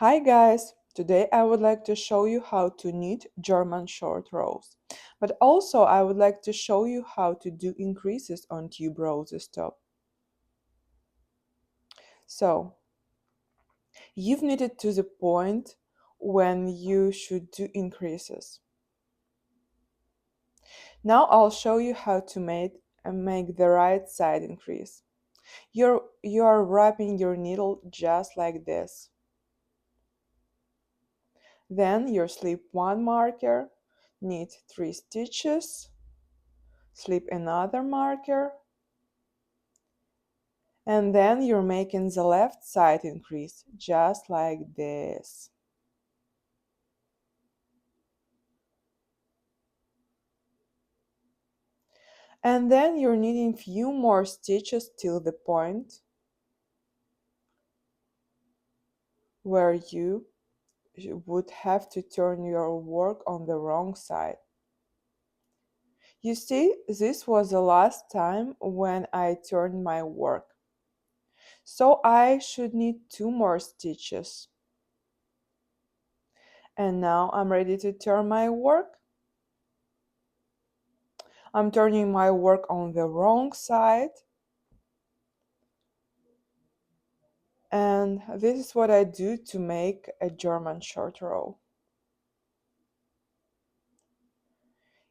Hi guys! Today I would like to show you how to knit German short rows. But also I would like to show you how to do increases on tube roses top. So, you've knitted to the point when you should do increases. Now I'll show you how to make the right side increase. You are wrapping your needle just like this. Then you slip one marker, knit 3 stitches, slip another marker, and then you're making the left side increase just like this. And then you're knitting few more stitches till the point where you would have to turn your work on the wrong side. You see, this was the last time when I turned my work. So I should knit 2 more stitches. And now I'm ready to turn my work. I'm turning my work on the wrong side. And this is what I do to make a German short row.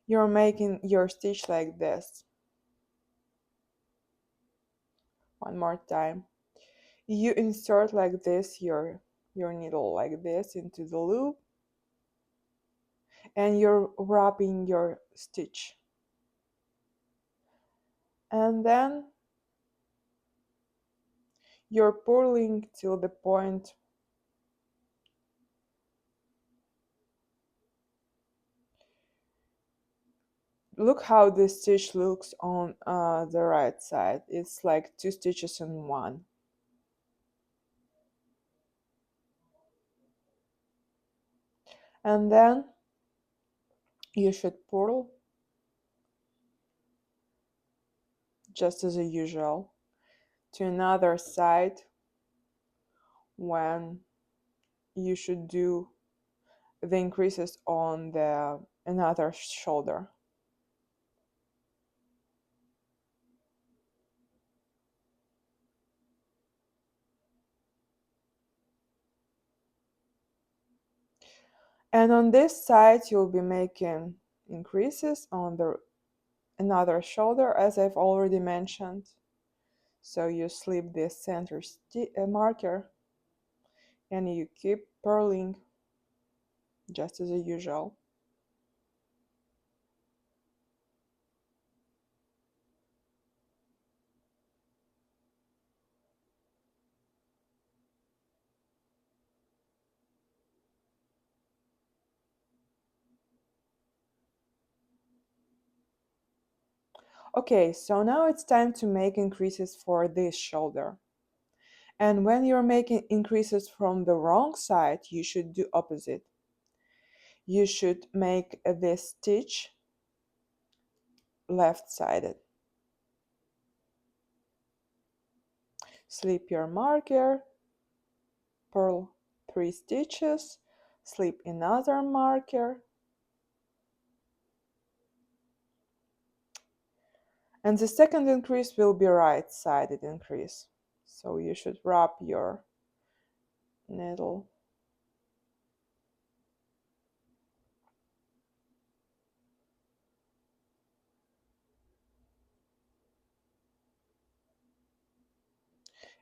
You're making your stitch like this. One more time. You insert like this your needle like this into the loop, and you're wrapping your stitch. And then you're pulling till the point look how this stitch looks on the right side. It's like 2 stitches in one. And then you should pull just as usual to another side when you should do the increases on the another shoulder. And on this side you'll be making increases on the another shoulder, as I've already mentioned. So you slip the center marker and you keep purling just as usual. Okay, so now it's time to make increases for this shoulder. And when you're making increases from the wrong side, you should do opposite. You should make this stitch left-sided. Slip your marker, purl 3 stitches, slip another marker, and the second increase will be right-sided increase. So you should wrap your needle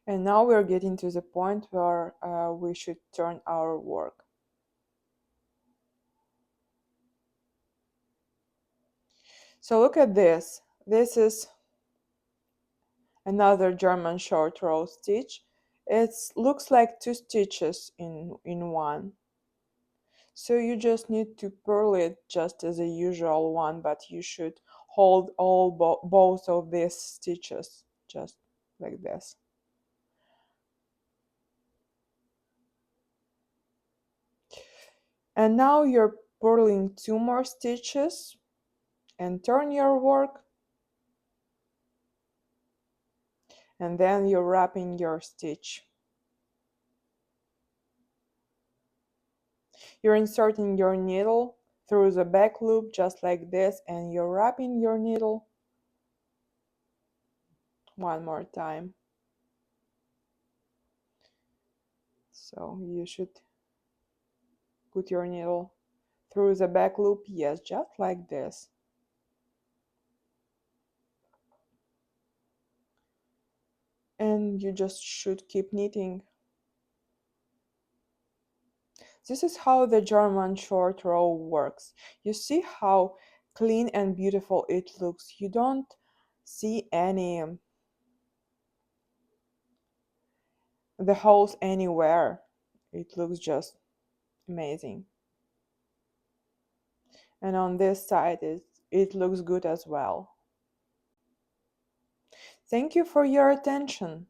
and now we're getting to the point where we should turn our work. So look at this. This is another German short row stitch. It looks like 2 stitches in one. So you just need to purl it just as a usual one, but you should hold all both of these stitches just like this. And now you're purling 2 more stitches and turn your work, and then you're wrapping your stitch. You're inserting your needle through the back loop just like this, and you're wrapping your needle one more time. So you should put your needle through the back loop, yes, just like this. And you just should keep knitting. This is how the German short row works. You see how clean and beautiful it looks. You don't see any the holes anywhere. It looks just amazing. And on this side it looks good as well. Thank you for your attention.